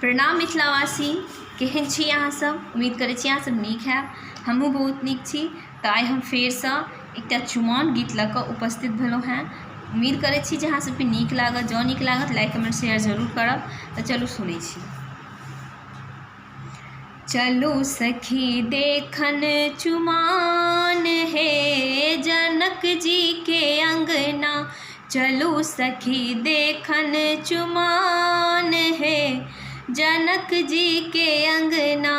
प्रणाम मिथिलावासी, केहन छी अहाँ सब। उम्मीद करै छी अहाँ सब नीक हैब। हमहूँ बहुत नीक छी। तऽ आइ हम फेरसँ एकटा चुमाओन गीत लऽ कऽ उपस्थित भेलहुँ हेँ। उम्मीद करै छी जे अहाँ सबके नीक लागत। जँ नीक लागत लाइक कमेंट शेयर जरूर करब। तऽ चलू सुनै छी। चलू सखी देखन चुमाओन हे जनक जी के अंगना। चलू सखी देखन चुमाओन हे जनक जी के अंगना।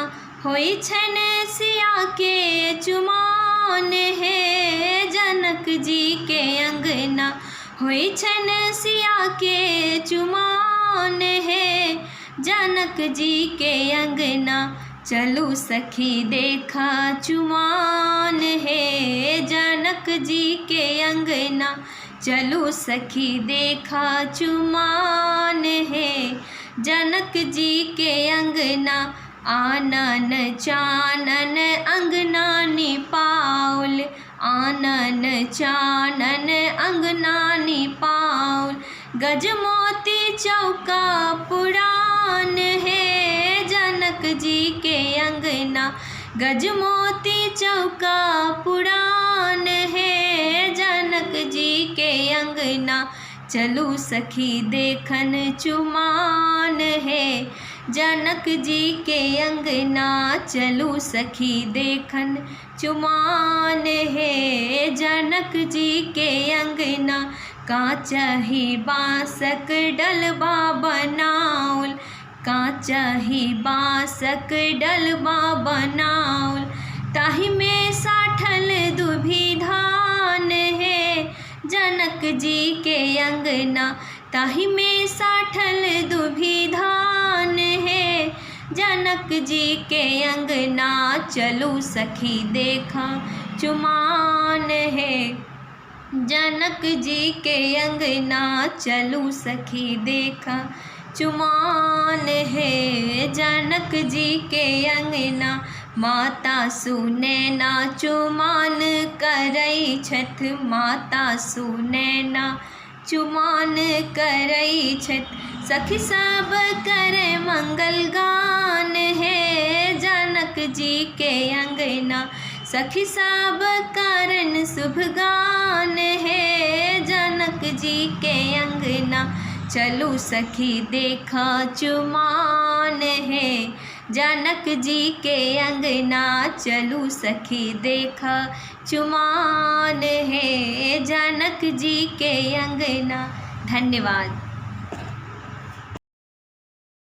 होई छन सिया के चुमाओन हे जनक जी के अंगना। होई छन सिया के चुमाओन हे जनक जी के अंगना। चलू सखी देखा चुमाओन हे जनक जी के अंगना। चलू सखी देखा चुमाओन हे जनक जी के अंगना। आनन चानन अंगना निपाउल। आनन चानन अंगना निपाउल। गजमोती चौका पुरान हे जनक जी के अंगना। गजमोती चौका पुरान है जनक जी के अंगना। चलू सखी देखन चुमाओन है जनक जी के अंगना। चलू सखी देखन चुमाओन है जनक जी के अंगना। कांचहि बांसक डलबा बनाउल। कांचहि बांसक डलबा बनाउल। ताहि में साठल दुभि धान है जनक जी के अंगना। ताहि में साठल दुभि धान है जनक जी के अंगना। चलू सखी देखा चुमाओन है जनक जी के अंगना। चलू सखी देखा चुमाओन है जनक जी के अंगना। माता सुनैना चुमाओन करै छथ। माता सुनैना चुमाओन करै छथ। सखी सब करे मंगल गान है जनक जी के अंगना। सखी सब कारण शुभ गान है जनक जी के अंगना। चलू सखी देखा चुमाओन है जनक जी के अंगना। चलू सखी देखा चुमाओन है जनक जी के अंगना। धन्यवाद।